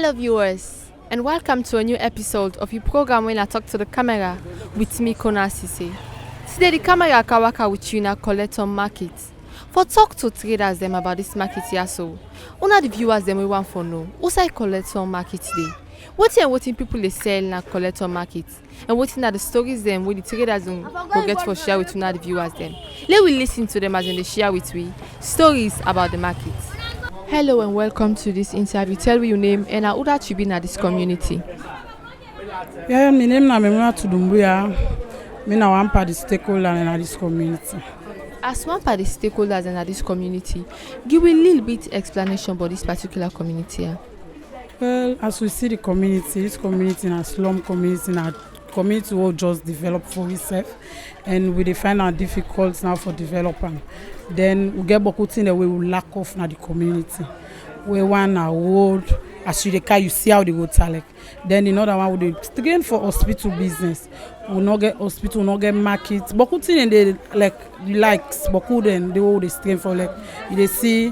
Hello viewers, and welcome to a new episode of your program when I talk to the camera with me, Konnah Sesay. Today the camera kawaka with you in a Kolleh Town Market. For talk to traders them about this market here, so one of the viewers them we want for know what's like Kolleh Town Market today. What people they sell in a Kolleh Town Market, and what are the stories them with the traders go get for share with one of the viewers them. Let we listen to them as they share with we stories about the market. Hello and welcome to this interview. Tell me your name and how that you been at this community. Yeah, my name is Memuna Tudumbuya. I'm one part of the stakeholders in this community. As one part of the stakeholders in this community, give a little bit explanation about this particular community here. Well, as we see the community, this community is a slum community, a community will just develop for itself, and we find it difficult now for development. Then we get beaucoup things that we will lack of in the community. We want a road, as you see how the roads are like. Then another one we train for hospital business. We not get hospital, not get market. Beaucoup things they likes, beaucoup then they will train for like you see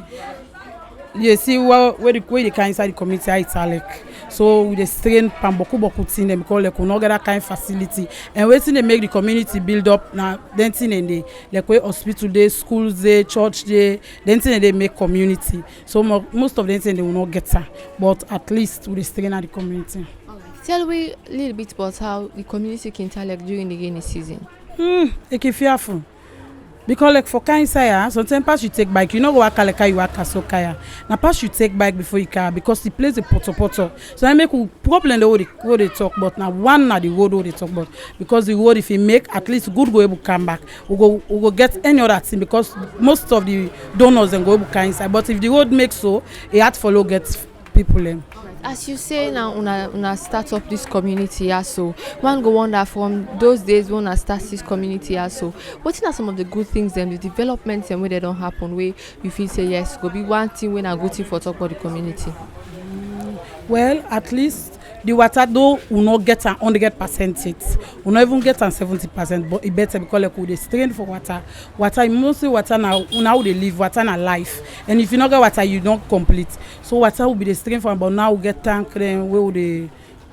where they can inside the community how it's like. So we strain from beaucoup things them because we not get that kind of facility. And waiting they make the community build up now. Then thing and they like where hospital day, schools day, church day. Then thing they make community. So most of them thing they will not get that. But at least we strain at the community. Tell me a little bit about how the community can tell like during the rainy season. It can fearful. Because like for Konnah Sesay, sometimes you take bike, you know what like you work so kaya. Now pass you take bike before you car because the place is poto. So I make a problem the road they talk about. Now one na the road they talk about because the road if you make at least good go able come back, we go get any other thing because most of the donors then go able Konnah Sesay. But if the road makes so, it had to follow get people in. As you say now, una start up this community here, so one go wonder from those days when I start this community here, so what are some of the good things and the developments and where they don't happen where you feel say yes go be one thing when a good thing for talk about the community? Well, at least the water though will not get an 100%. Will not even get an 70%, but it better because like we strain for water. Water mostly water now they live water na life. And if you not get water, you don't complete. So water will be the strain for, but now we get tank then where they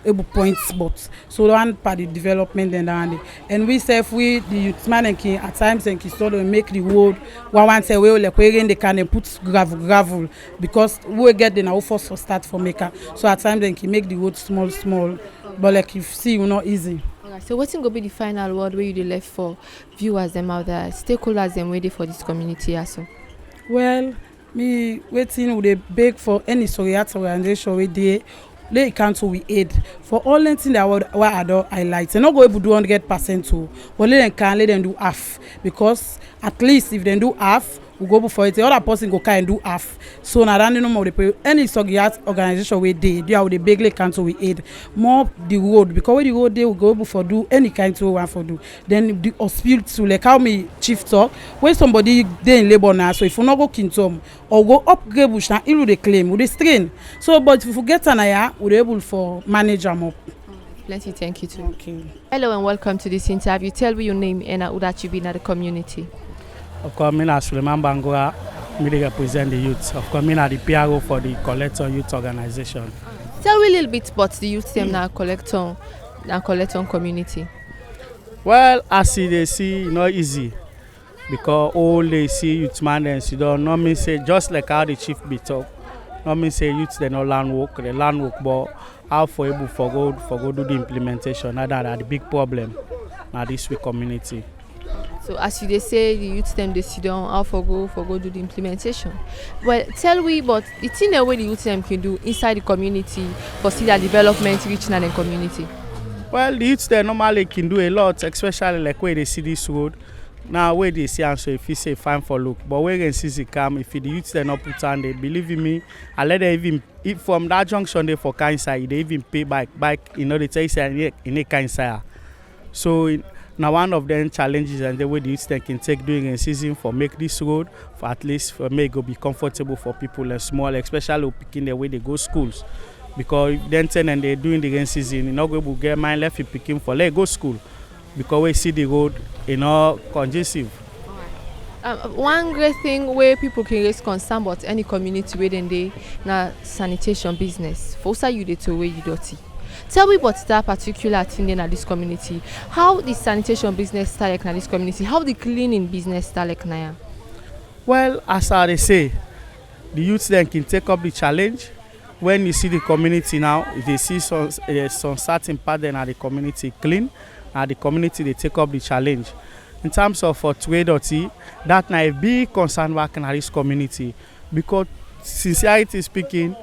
able point spots. So one part of the development and we say if we the youth man and at times and sort of make the road one say we like where they can put gravel because we get the now first for start for maker. So at times they can make the road small, but like you see you not easy. Okay, so what's going to be the final word where you left for viewers them out there, stakeholders them ready for this community also? Well, me waiting would they beg for any organization where they council we aid for all the things that what I do highlight. They're not going to do 100% too, but let them do half because at least if they do half, we go before it. The other person go and do half. So now that no more they any organization we they are the big council we aid more the road because when the road they will go before do any kind of one for do. Then the hospital like how me chief talk when somebody they in labor now. So if you not go Kintom or go upgrade bush now, it will they claim, will they strain. So but if you get an area, we're able for manage them up. Plenty, thank you too. Okay. Hello and welcome to this interview. Tell me your name and how that you been at the community. Of course, I Suleiman Bangura, I represent the youth. Of course, I the PRO for the Kolleh Town Youth Organization. Tell me a little bit about the youth team now Kolleh Town community. Well, as they see, not easy because all they see youth man and you don't know me say just like how the chief be talk. Not me say youth they no land work, but how for able for go do the implementation. That the big problem now this week community. So as you they say the youth them they sit down how for go do the implementation. Well tell me about it's in a way the youth them can do inside the community for see that development reaching the community. Well the youth they normally can do a lot, especially like where they see this road. Now where they see and so if you say fine for look, but where they see the come if the youth they not put on they believe in me, I let them even if from that junction there for Konnah Sesay, they even pay back in order to say in a Konnah Sesay. So now one of them challenges and the way the youth can take during a season for make this road for at least for make go be comfortable for people and small, especially picking the way they go schools. Because then and they doing the rain season, you not go to get mind left picking for let go school because we see the road conducive. One great thing where people can raise concern about any community within the na sanitation business. For you dey to where you dirty. Tell me about that particular thing in this community. How the sanitation business start like in this community? How the cleaning business start like now? Well, as I dey say, the youth then can take up the challenge. When you see the community now, if they see some certain part then the community clean, and the community they take up the challenge. In terms of trade dirty, that na a big concern work in this community, because sincerity speaking,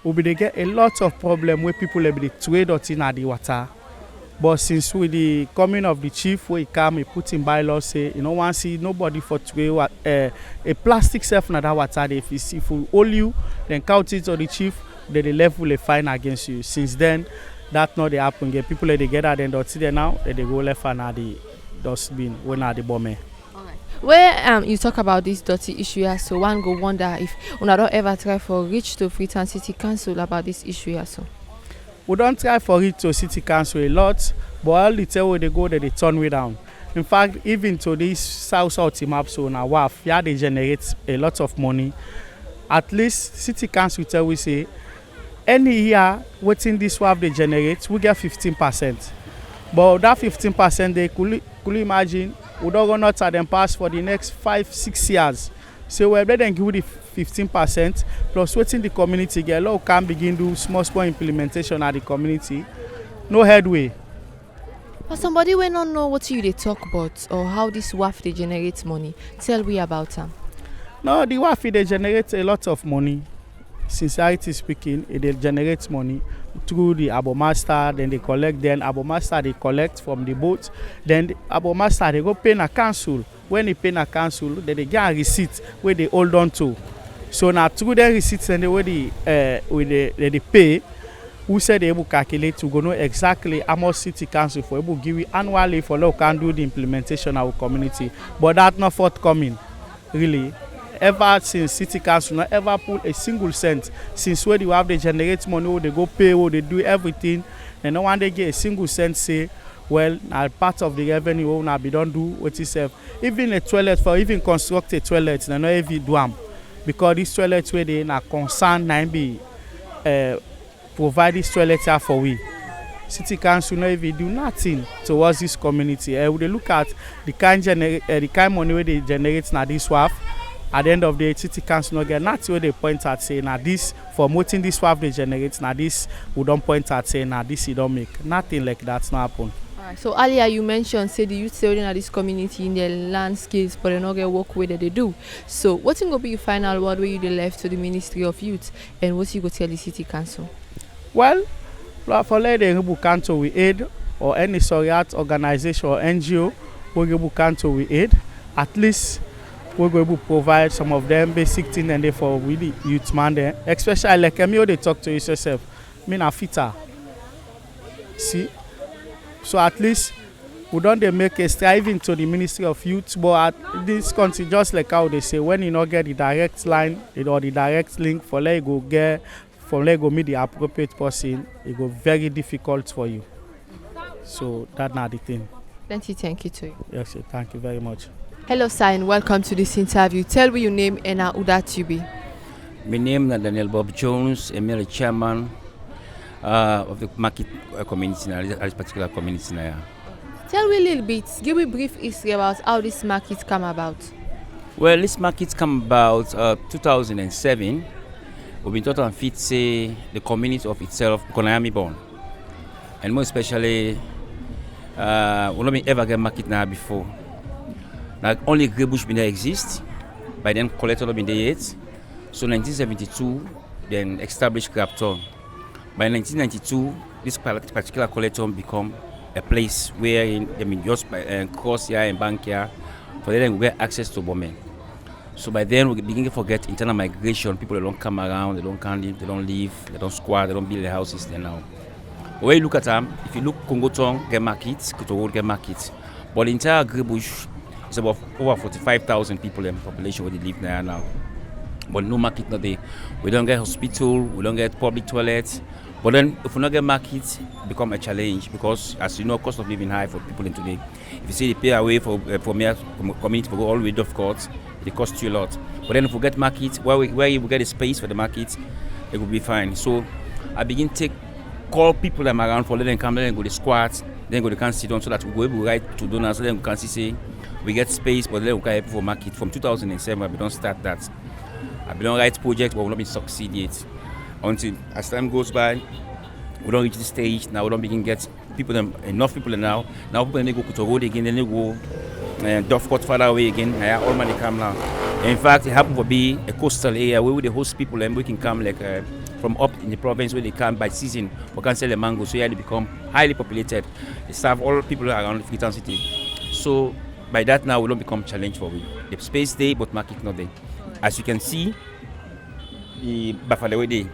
we be dey get a lot of problem where people be dey trade dirty in the water. But since with the coming of the chief, where he come, he put in bylaws say, you know, want see nobody for trade a plastic self in that water. If we hold you, then count it to the chief, then they level a fine against you. Since then, that not they happen. Get people they get at the dirty there now, they go left and at the dustbin when at the bomber. Where you talk about this dirty issue here, so one go wonder if una don't ever try for reach to Freetown City Council about this issue here, so. We don't try for it to City Council a lot, but all the time where they go, they turn way down. In fact, even to this South map, so now WAF, yeah, they generate a lot of money. At least City Council tell we say, any year waiting this WAF they generate, we get 15%. But that 15% they could imagine we don't go not at them pass for the next 5-6 years. So we're then give the 15% plus waiting the community get law can begin do small implementation at the community. No headway. For somebody when don't know what you they talk about or how this WAF they generate money, tell me about them. No, the WAF they generate a lot of money. Sincerity speaking, they generate money through the Abomaster, then they collect, then Abomaster they collect from the boat, then the Abomaster they go pay a council. When they pay a council, then they get a receipt where they hold on to. So now through the receipts and the way they pay, who said they able calculate to go know exactly how much City Council for able give it annually for local can do the implementation of our community. But that's not forthcoming, really. Ever since City Council not ever pull a single cent since where you have they generate money, or they go pay, or they do everything, and no one they get a single cent say, well, now part of the revenue will not be done do what itself. Even a toilet for even construct a toilet, they not even do them because this toilet where they na concern na be provide this toilet here for we. City Council not even do nothing towards this community. We they look at the kind money where they generate na this WAF. At the end of the day, City Council not get nothing where they point at saying now this for promoting this WAF they generate now this we don't point at saying now this you don't make nothing like that's not happen. Alright, so earlier you mentioned say the youth staying at this community in their land skills but they not get work where they do. So what will be your final word where you they left to the Ministry of Youth and what you go tell the City Council? Well, for the Rebu Council we aid or any Soriat organization or NGO we Rebu Council we aid at least we're going to provide some of them basic things and for really youth man there. Especially like me, they talk to yourself. Me na fitter. See? So at least we don't they make a striving to the Ministry of Youth, but at this country, just like how they say, when you not get the direct line or the direct link for let you go meet the appropriate person, it go very difficult for you. So that's not the thing. Plenty thank you to you. Yes, sir. Thank you very much. Hello, sir, and welcome to this interview. Tell me your name and who that you be. My name is Daniel Bob Jones. I'm the chairman of the market community, this particular community. Tell me a little bit, give me a brief history about how this market came about. Well, this market came about 2007. We've been taught on fit say the community of itself, Konnah born. And more especially, we don't ever get market now before. Now only Grey Bush bin there exist. By then Kolleh Town been there yet. So 1972 then established Town. By 1992 this particular Kolleh Town become a place where they mean just cross here and bank here. For then we get access to Bome. So by then we begin to forget internal migration. People they don't come around, they don't come live, they don't live, they don't squat, they don't build their houses there now. But when you look at them, if you look Congo Town get markets, Koto get markets. But the entire Grey Bush it's about over 45,000 people in population where they live there now. But no market not there. We don't get hospital, we don't get public toilets. But then if we not get markets, it become a challenge because as you know, cost of living high for people in today. If you see they pay away for community to go all the way off court, they cost you a lot. But then if we get market, where you get a space for the market, it will be fine. So I begin to call people that are around for let them come, let them go to squats, then go to can sit down so that we go able to write to donors, so then we can say we get space, but then we can help for market. From 2007, we don't start that. I don't write project, but we will not be succeed yet. Until as time goes by, we don't reach the stage. Now we don't begin get people, enough people now. Now people they go to road again, then they go Duffcourt further away again. All money come now. In fact, it happened to be a coastal area where they host people and we can come like from up in the province where they come by season. We can sell the mango, so yeah, they become highly populated. They serve all people around Freetown City. So by that now we don't become challenge for we. The space there, but market not there. As you can see, the buffalo day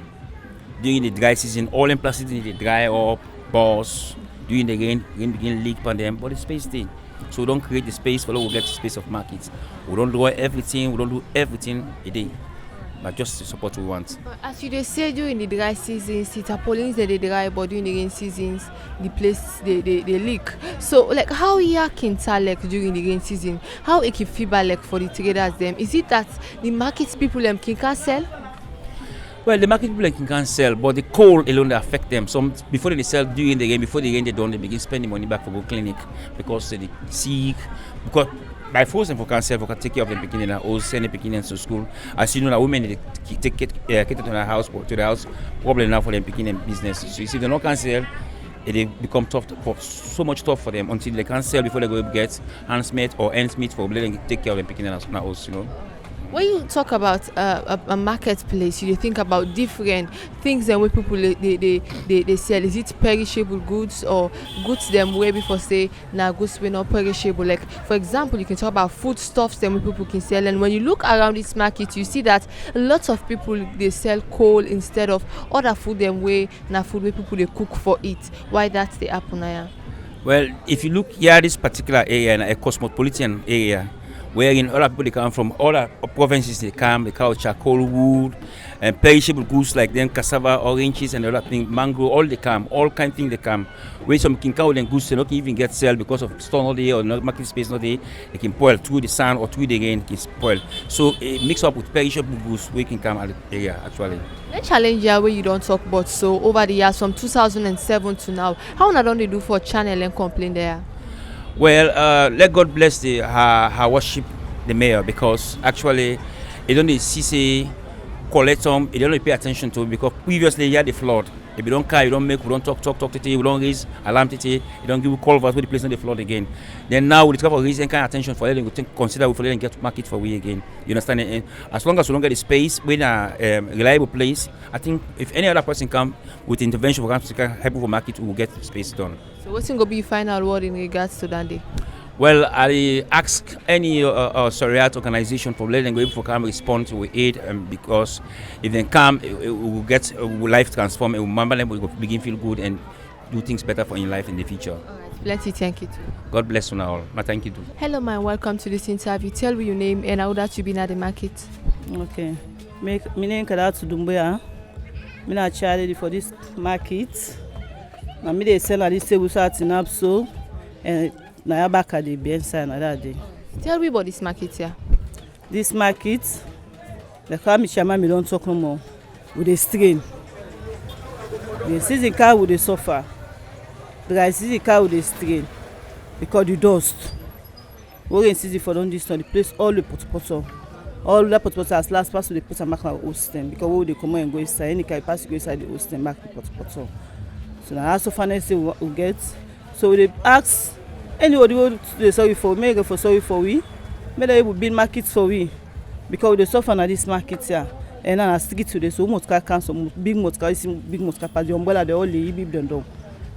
during the dry season, all in plastic they dry up, burst. During the rain begin leak on them, but the space there. So we don't create the space for we get the space of markets. We don't do everything, a day. But just the support we want. As you say during the dry seasons, it's Apollines that they dry, but during the rain seasons, the place they leak. So like how can tell like during the rain season, how it can feel like for the traders them? Is it that the market people can sell? Well, the market people can sell, but the cold alone they affect them. Some before they sell during the rain, before the rain they begin spending money back for go clinic because they sick. Because by force and for can sell, for can take care of them beginning or send the beginnings to school. As you know, that women they take it to the house problem now for them beginning business. So you see, they not can sell. It become so much tough for them until they can sell before they go get handsmith or ends for them take care of them beginning house, you know. When you talk about a marketplace, you think about different things and where people they sell. Is it perishable goods or goods them where before say now goods we not perishable? Like for example, you can talk about foodstuffs them where people can sell. And when you look around this market, you see that lots of people they sell coal instead of other food them where now food where people they cook for it. Why that's the happen now? Well, if you look here, this particular area, a cosmopolitan area, wherein other people they come from, other provinces they come, they carry charcoal wood and perishable goods like them cassava, oranges and other things, mango, all they come, all kind of things they come. Where some can carry them goods they not even get sell because of store not there or not market space not there, they can spoil through the sun or through the rain, can spoil. So it mix up with perishable goods we can come at the area actually. The challenge here where you don't talk about so over the years from 2007 to now, how not don't they do for channel and complain there? Well, let God bless her worship the mayor because actually it don't see Kolleh Town, it don't pay attention to it because previously you had the flood. If you don't care, you don't make, we don't talk to you, we don't raise alarm to you, you don't give you call for us where the place on the flood again. Then now we discover raising kind of attention for them, we consider for them get market for we again. You understand? And as long as we don't get the space, we're in a reliable place, I think if any other person come with intervention for us to help for market, we will get space done. So what's going to be your final word in regards to that day? Well, I ask any Surreyat organization for letting them go able to come respond to aid because if they come, it will get life transform. It will remember them, will begin feel good and do things better for in life in the future. All right, plenty. Thank you too. God bless you all. Thank you too. Hello, man. Welcome to this interview. Tell me your name and how that you been at the market. Okay, my name Kolleh Town. I'm not charity for this market. I'm the seller this table sat in up so and. Now back at the inside another day. Tell me about this market here. This market, the car me chairman me don't talk no more. With the strain. The season car with the suffer. The season car with the strain. Because the dust. We can see for don't this the place all the pot. All the pot as last pass to the put and mark our host them because we they come and go inside. Any car pass go inside the host and mark the pot. So now also finance we get. So we ask anybody who they sorry for make for sorry for we, may they will build markets for we because they suffer on this market here. And then I stick to this so much car cancel big much car pass the umbrella they all leave them down.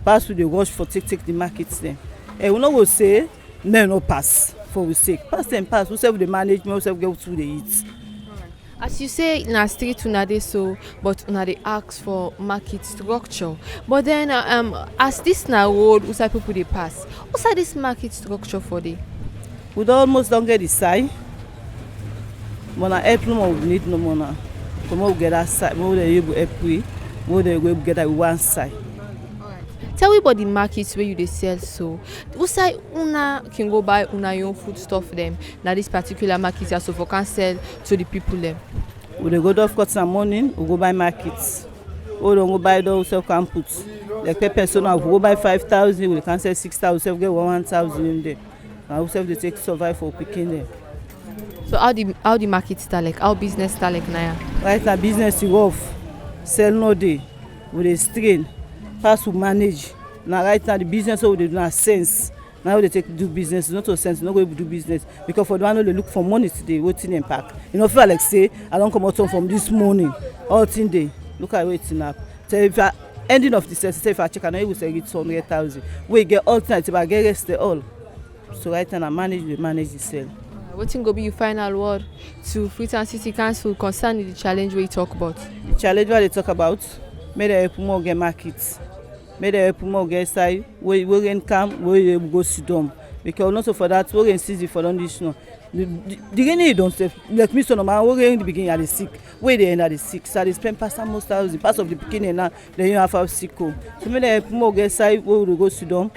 Pass to the rush for take the markets then. And we not go say no pass for we sake. Pass them pass. We self the management, we self go through the eat. As you say, na street una dey so, but una dey ask for market structure. But then, as this na road, usai people dey pass. What's this market structure for dey? We almost don't get the side. But na help no more we need no more now. Come we get that side, we dey able help we dey go get that one side. Tell me about the markets where you dey sell so. Usai una can go buy una own food stuff them. Now this particular market here so for can sell to the people them. We dey go to of course some morning, we go buy markets. We don't go buy those self can put. Like pepper so now we go buy 5,000, we can sell 6,000, we self get 1,000 in there. And we self dey take survive for picking there. So how the market start like? How business start like now? Right now business is off. Sell no day. We dey strain. Pass we manage. Now right now the business we dey do na sense. Now they take do business, not to sense, not going to do business. Because for the one they look for money today, waiting and pack. You know, feel like say I don't come out from this morning, all thing day. Look at waiting up. So if you are ending of the sales, say if I check, I know you will say it's 100,000. We get alternative, I get rest all. So right now I manage the sale. What thing go be your final word to Freetown City Council concerning the challenge we talk about? The challenge what they talk about, may they help more get markets. May they help more get side where can come, where you go sit down. Because also for that, we can see for this no. The beginning don't say like me so no man. We in the beginning are the sick, where they end are the sick. So they spend past almost 1,000 parts of the beginning now. Then you have sick home. So may they help more get side where we go sit down.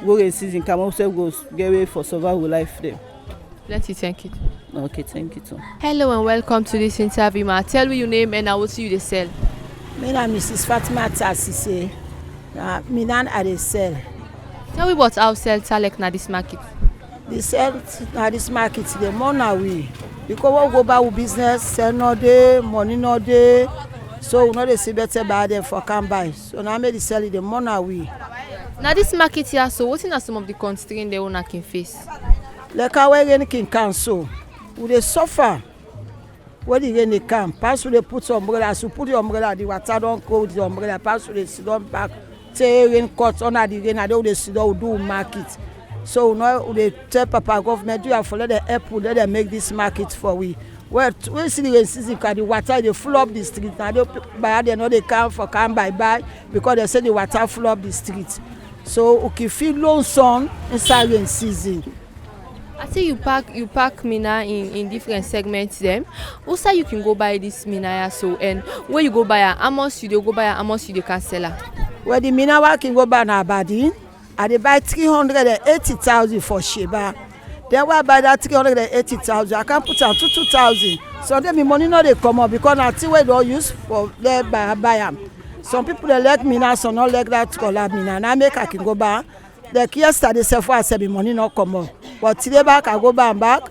We can see come also go get away for survival life there. Let's thank you. Okay, thank you too. Hello and welcome to this interview. Ma, tell me your name and I will see you the sell. My name is Mrs. Fatima Sesay. Me nan I dey sell. Tell me what how sell like na this market. The sell na this market the more na we. Because we go buy we business, sell no day, money no day. So we no dey see better buy them for can buy. So now make the sell the more na we. Now this market here, so what are some of the constraints the owner can face? Like how we can cancel. We dey suffer. When the rain come, pass we dey put umbrella. So put the umbrella, the water don't go with the umbrella. Pass we dey sit down back. Say rain cut under the rain, I don't dey sit down do market. So now we tell Papa government do have for let them help, let them make this market for we. Well, we see the rain season because the water they flood up the street. Now they buy they know they come for come buy because they say the water flood up the street. So we can feel lonesome inside rain season. I say you pack mina in different segments them. Also you can go buy this mina so and where you go buy how much you dey go buy how much you dey can sell her. Where the mina can go buy na Aberdeen, I dey buy 380,000 for Sheba. Then why buy that 380,000? I can put am 2,000. So then my money no dey come up because na thing wey don use for let buy am. Some people they like mina, some not like that color mina. Now make I can go buy. Like yesterday, self I said my money not come up. But today back I go back and back,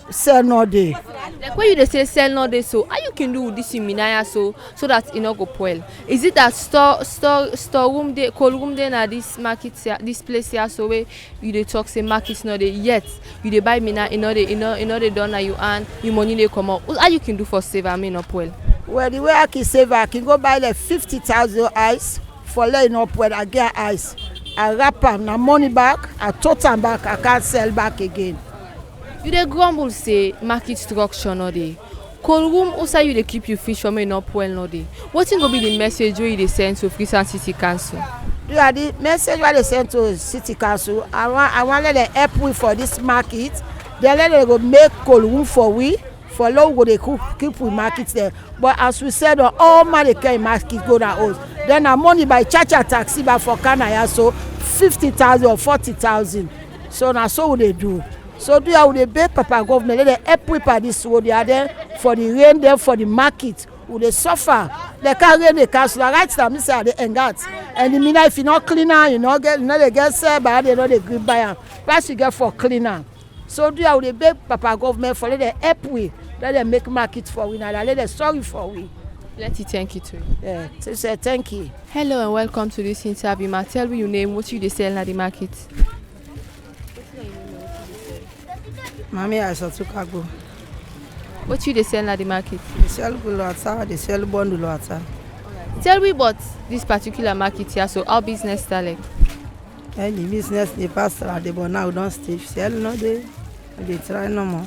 sell no day. Like when you dey say sell no day, so how you can do with this in Minaya so that it not go well? Is it that store room day, cold room day na this market here, this place here so where you dey talk say market no day yet you dey buy mina in order done na you earn your money dey come up. How you can do for save I mean up well? Well the way I can save I can go buy like 50,000 ice for laying up well I get ice. I wrap am na money back, I tote am back, I can't sell back again. You dey grumble say market structure no dey. Cold room also you dey keep your fish for me up well no dey. Wetin go be the message wey you dey send to Freetown City Council? Yeah, the message wey dey send to City Council, I want let them help we for this market. Then let them go make cold room for we. For long go dey keep we market there. But as we said, all money can market go na house. Then our money by charge taxi by for Konnah so 50,000 or 40,000. So now so they do. So do how they beg Papa government let them help we by this road. They are there for the rain, there for the market. Who they suffer. They can't rain the council. Right now, me say they engage. And the mina if you not cleaner, you know they get sell by they know they green buyer. Plus you get for cleaner. So do how they beg Papa government for let them help we. Let them make market for we now. Let them sorry for we. Let you thank you too. Yeah, so say thank you. Hello and welcome to this interview. Ma, tell me your name, what you dey sell at the market. Mami, I saw to cargo. What you dey sell at the market? They sell water, they sell bundle water. Tell me about this particular market here. So how business start like? And the business they pass they but now don't stay. Sell no they try no more.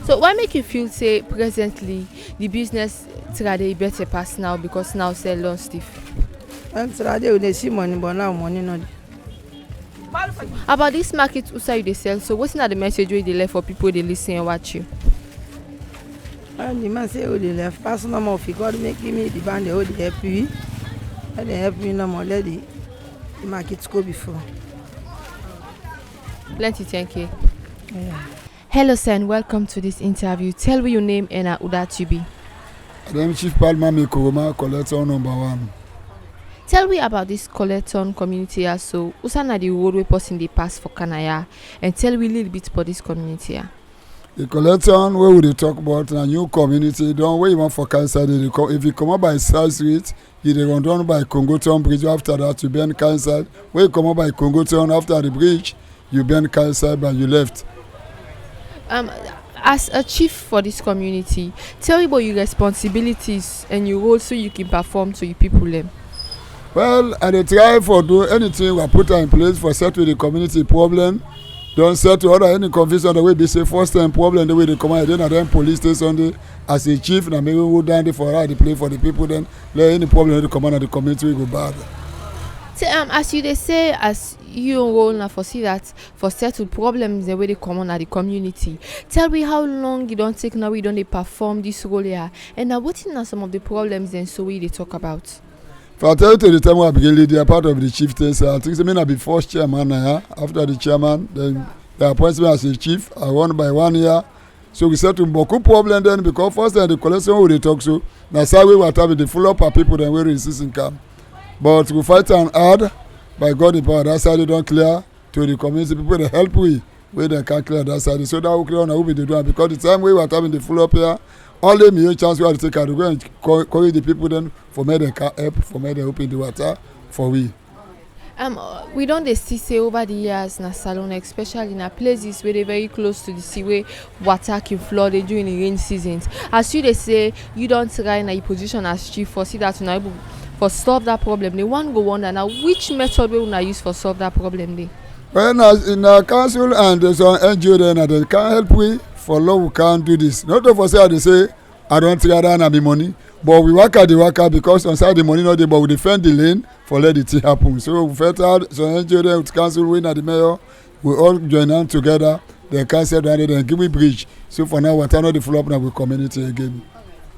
So what make you feel say presently the business today better pass now because now sell long stiff? And today they see money but now money no. About this market who say you dey sell, so what's not the message wey dey left for people they listen and watch you? And the man say oh they left pass no more if God make me the band they help you. Let them help me no more. Let the market go before. Plenty, thank you. Yeah. Hello, sir, and welcome to this interview. Tell me your name and who that you be. I'm Chief Palma Mikoroma, Kolleh Town number 1. Tell me about this Kolleh Town community. So, usana the road we pass in the past for Konnah, and tell me a little bit about this community. The Kolleh Town, where we talk about a new community, don't where you want for cancer. If you come up by South Street, you run down by Congo Town Bridge. After that, you burn cancer. Where you come up by Congo Town, after the bridge, you burn cancer, but you left. As a chief for this community, tell me about your responsibilities and your role so you can perform to your people. Well, I dey try for do anything we put in place for settle the community problem. Don't settle other any confusion the way they say first time problem the way they come out then police station dey as a chief na maybe we down there for how they play for the people then let any problem they come out of the community we go bad. So, as you they say, as you role now for see that for settle problems the way they come on at the community. Tell me how long you don't take now we don't they perform this role here, and now what are some of the problems then so we they talk about. If I tell you to the time I begin lead, they are part of the chieftains. I think I be first chairman after the chairman, then they appoint me as a chief. I won by 1 year. So we settle beaucoup problem then because first time the collection we they talk so now say we were having the full up of people then we resist in camp. But we fight and hard by God the power that side they don't clear to the community people they help we where they can clear that side. So that we clear on who be the doing because the time we were having the full up here. Only me a chance we have to take out to go and encourage the people then for me they can help for me they open the water for we. We don't they see say over the years na Salone, especially in places where they're very close to the sea where water can flood during the rain seasons. As you they say you don't try in a position as chief for see that you not able for solve that problem. They want go wonder now which method we wanna use for solve that problem they. Well, in our council and there's an NGO then they can help we for law we can't do this. Not of us they say I don't try that and be money, but we work at the worker because on side the money not there, but we defend the lane for let it happen. So we felt out so NGO then with council win at the mayor, we all join hand together. They cancel down there and give me bridge. So for now, what not the follow up now with community again.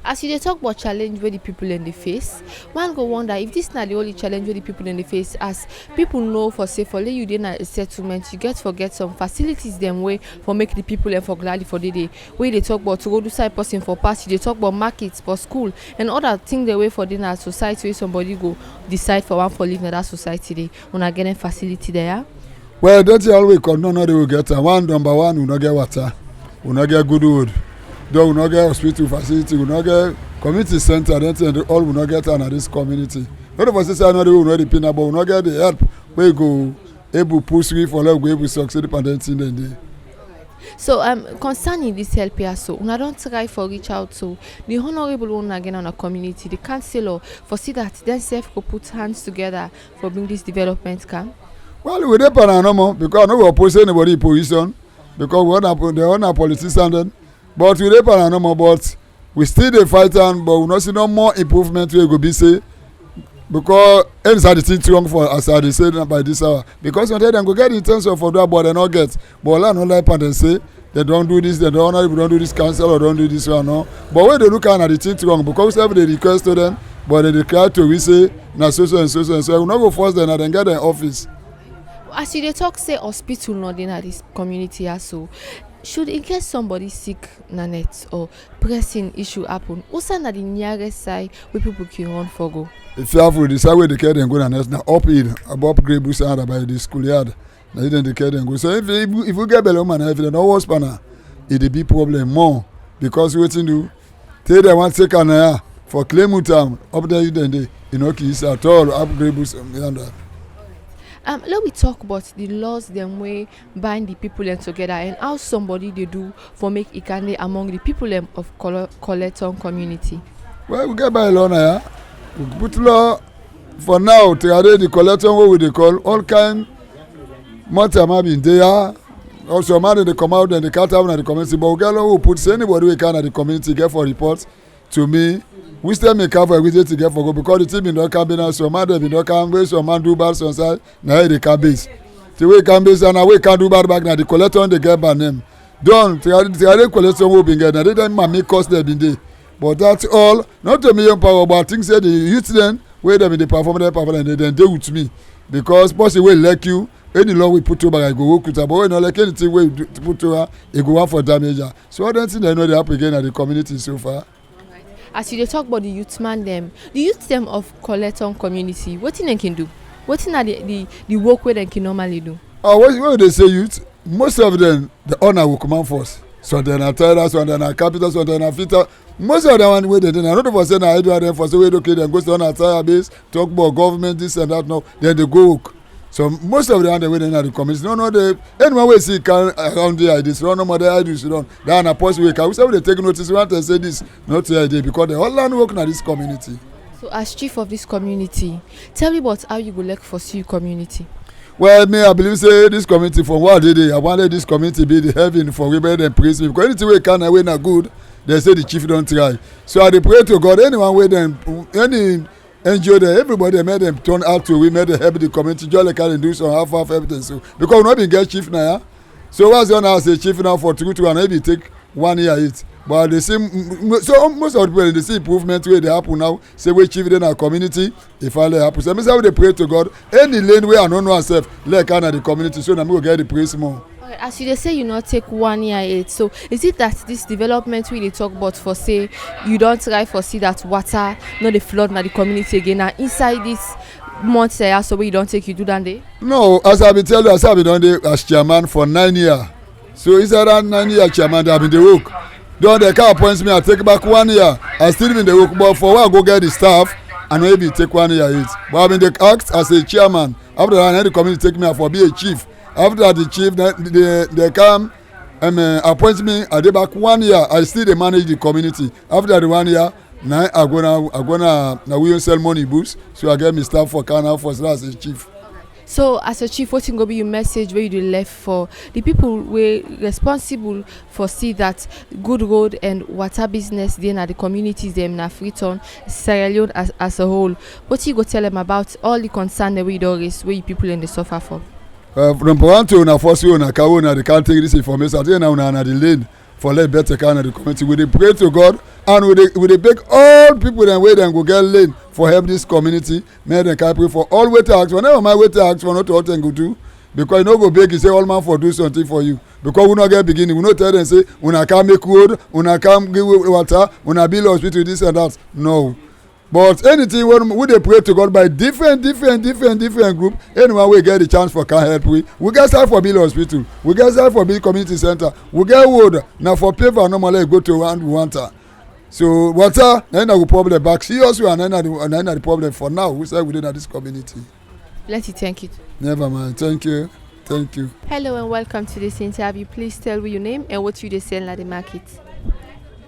As you dey talk about challenge where the people in the face, one go wonder if this not the only challenge where the people in the face. As people know for say for lay you dey na a settlement, you get some facilities them way for make the people and for gladly for the day. Where they talk about to go do side person for party, they talk about markets for school and other things the way for dinner society where somebody go decide for one for live in that society they wanna get a facility there. Well, that's always come no they will get one number one will not get water, will not get good wood. Though we not get hospital facility, we not get community center, then all we not get under this community. Not of us say another we not depend but we not get the help where you go able push through for like we able succeed dependent in the day. So concerning this help here, so we don't try for reach out to the honorable one again on a community, the councillor for see that themselves could put hands together for bring this development come. Well, we depend on no because I no oppose anybody position because we want a politician then. But we dey para no more but we still dey fight am but we no see no more improvement wey go be say because inside the thing too wrong for as I dey say by this hour because one day dem go get the intention for that but dem no get but all I no like am dem say dem don do this dem don honourable don do this council or don do this one no but when they look at the thing too wrong because we dey request to them but they dey cry to we say na so and so we no go force dem na dem get dem office. As you dey talk say hospital no dey na this community so. Should in case somebody sick na net or pressing issue happen, what's na the nearest side where people can run for go? If you have to decide where the care then go na net na up hill above grade bus and by the schoolyard. Na then the care then go. So if you get below man if you no worse pana, it dey be problem more because wetin do tell them one take an for Claymore town up there you then dey you know kiss at all up grade bus and that. Let me talk about the laws them way bind the people them together and how somebody they do for make Ikande among the people them of Kolleh Town community. Well, we get by law now. We put law for now to add the Kolleh Town what we they call all kind. More time have been there. Also, man they come out and they can't have in the community. But we get law who put anybody we can at the community get for reports to me. We still make cover we to get for go because the team in the cabinet so man they be no can wait so man do bad on side now they can base. The way can base and we can do bad back now the Kolleh Town they get by name. Done the Kolleh Town will be get now they don't make cost they been there. But that's all not a million power but things say the youth then wey dem dey perform and dem dey with me because person wey like you any law we put over I go work with am but wey no like anything wey you put over e go wan for damage am so other thing dem no dey happen again at the community so far. As you dey talk about the youth man dem the youth dem of Kolleh Town community wetin dem can do wetin na the work wey dem can normally do. When they say youth most of them the honour will command force some dem na traders some dem na carpenters some dem na fitter most of them one wey dey dey na no dey for say na idle dem for say wey okay dem go stay on a tire base talk about government this and that no then dey go work so most of the one wey dey na the community no dey anyone wey see can around there this run no more dey idle sit down that na person wey can we say we dey take notice we wan tell say this not here dey because the whole land work na this community. So as chief of this community tell me about how you go like foresee your community. Well me I believe say this community from what I dey I wanted this community be the heaven for women and praise me because anything wey can and wey na good they say the chief don try so I dey pray to God anyone wey dem any NGO dem everybody make dem turn out to we make dem help the community just like how dem do some half everything so because we no bin get chief na ya so what's your now as a chief now for true and maybe take 1 year it but they see so most of the people dey see improvement wey dey happen now say wey chief dey na community e finally happen so me say we dey pray to God any lane wey I no know myself like how na the community so na me go get the praise more. Okay, as you dey say you no take 1 year aid so is it that this development wey you dey talk about for say you don try for see that water no dey flood na the community again na inside this month so wey you don take you do that day. No as I bin tell you as I bin don dey as chairman for 9 years so inside that 9 year chairman I bin dey work don dey can appoint me I take back 1 year I still bin dey work but for where I go get the staff I no able take 1 year it but I bin dey act as a chairman after that the community take me for be a chief after that the chief they come appoint me I dey back 1 year I still dey manage the community after the 1 year na I go na we sell money books so I get me staff for Konnah for as a chief. So as a chief wetin go be your message wey you dey left for the people wey responsible for see that good road and water business dey na the communities dem na Freetown Sierra Leone as a whole wetin you go tell them about all the concern wey you don raise wey you people dem dey suffer from. Number one to una first una carry una dey carry take this information I think na una na the lane for let better kind of the community we dey pray to God and we dey beg all people dem wey dem go get lane for help this community make dem carry pray for all wetin ask for never mind wetin ask for not all dem go do because you no go beg you say all man for do something for you because we no get beginning we no tell dem say una can make road una can give water una build hospital this and that no but anything we dey pray to God by different group anyone wey get the chance for can help we get side for build hospital we get side for build community center we get road na for paper normally go to one water so water na go problem back seriously and na the problem for now we say we dey na this community. Let you thank you. Never mind thank you. Hello and welcome to this interview please tell me your name and what you dey sell at the market.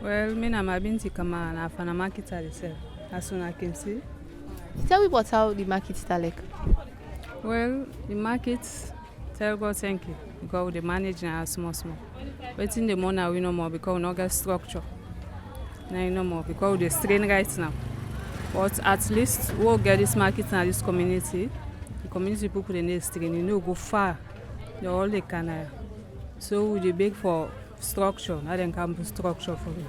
Well me na Mabinti Kama na for the market I dey sell. As soon as I can see. Tell me about how the market start like. Well, the market, tell God thank you because we manage now small. But in the morning we no more because we no get structure. Now no more because we strain right now. But at least we'll get this market and this community. The community people they need strain. You know go far. They all they can. So we beg for structure. Now then come to structure for you.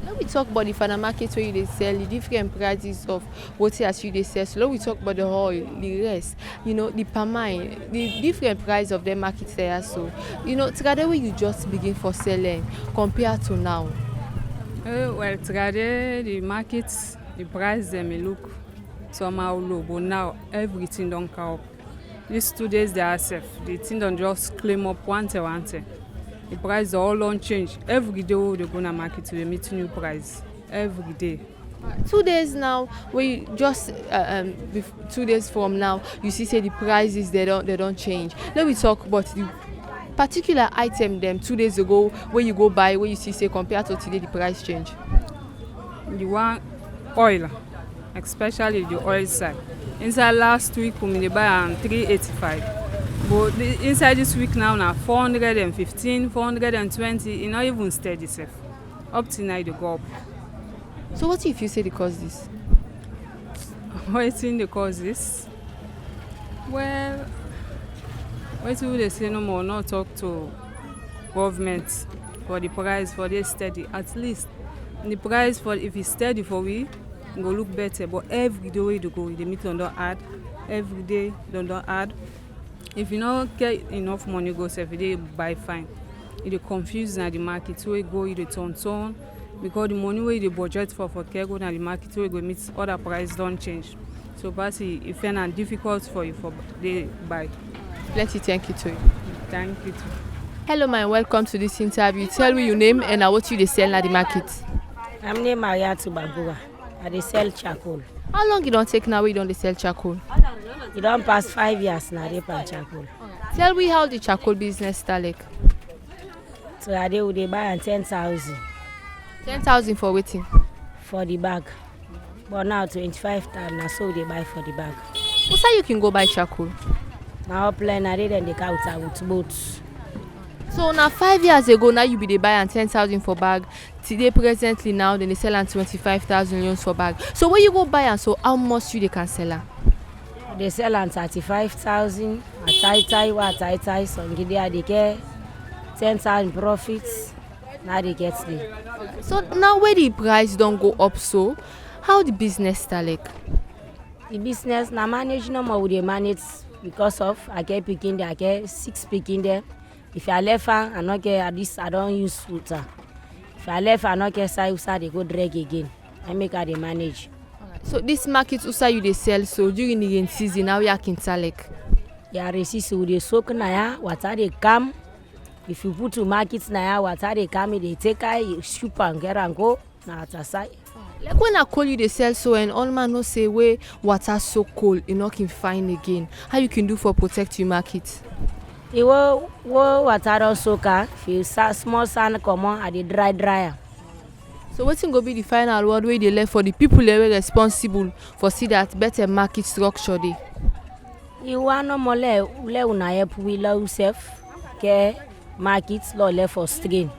Now we talk about the farmer market where you dey sell the different prices of what as you dey sell. So now we talk about the oil, the rest, you know, the palm oil, the different price of the market there. So, you know, together when you just begin for selling compared to now. Well, together the market, the price they may look somehow low, but now everything don't come up. These 2 days they are safe. The thing don't just claim up one day. The price all don't change. Every day we go to market to meet new price. Every day. 2 days now, we just 2 days from now, you see say the prices they don't change. Let me talk about the particular item them 2 days ago where you go buy where you see say compared to today the price change. The one oil, especially the oil side. Inside last week we buy on 385. But inside this week now 415, 420, it not even steady safe. Up to now they go up. So what if you say the cause this? What in the causes? Well, what will they say no more? Not talk to government for the price for this steady. At least the price for if it's steady for we, e go look better. But every day wey you dey go, the meat don add. Every day don add. If you no get enough money go sef, you dey buy fine. You dey confuse na the market wey go, you dey turn because the money wey you dey budget for care go na the market wey go meet other price don change. So pass e fair and difficult for you for dey buy. Plenty thank you to you. Thank you too. Hello, my welcome to this interview. Tell me your name and what you dey sell at the market. I'm named Maria Tubagua. I dey sell charcoal. How long you don take now wey you don dey sell charcoal? It don pass 5 years now dey pan charcoal. Tell me how the charcoal business start like. So I dey we dey buy am 10,000. 10,000 for wetin? For the bag. But now 25,000 na so we dey buy for the bag. Who say you can go buy charcoal? Na upline na dey dem dey carry with boats. So now 5 years ago now you be dey buy am 10,000 for bag. Today presently now then they sell am 25,000 euros for bag. So when you go buy am, so how much you dey can sell am? They sell am 35,000. A tie some gidi dey get 10,000 profits. Now they get there. So now where the price don't go up, so how the business start like? The business na manage no more we dey manage because of I get picking there, I get 6 picking there. If I left her, I not get at least I don't use water. If I left, I not get side, they go drag again. I make her they manage. So this market usa you they sell so during the rain season now you can sell like. Yeah, resist so they soak na ya, water they come. If you put to market na ya, water they come, they take I soup and get and go na at side. Like when I call you they sell so and all man no say way water so cold you not can find again. How you can do for protect your market? You wo water don soak if you small sand come on at the dryer. So what's going to be the final word where they left for the people that were responsible for see that better market structure dey? You want no more le una help we love self ke market law left for strain.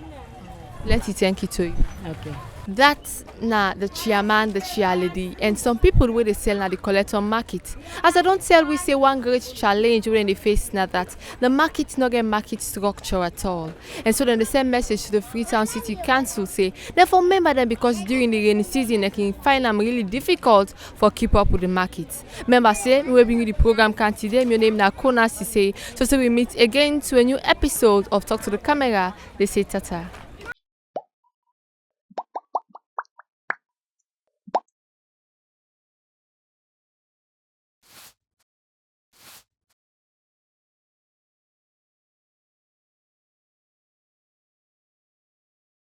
Plenty thank you to you. Okay. That's na the chairman, the chair lady, and some people where they sell na the Kolleh Town Market. As I don't tell, we say one great challenge when they face now that the market not get market structure at all. And so then the same message to the Freetown City Council say, therefore remember them because during the rainy season they can find them really difficult for keep up with the market. Remember say, we will bring you the program can today. My name is Konnah Sesay. So we meet again to a new episode of Talk to the Camera. They say tata.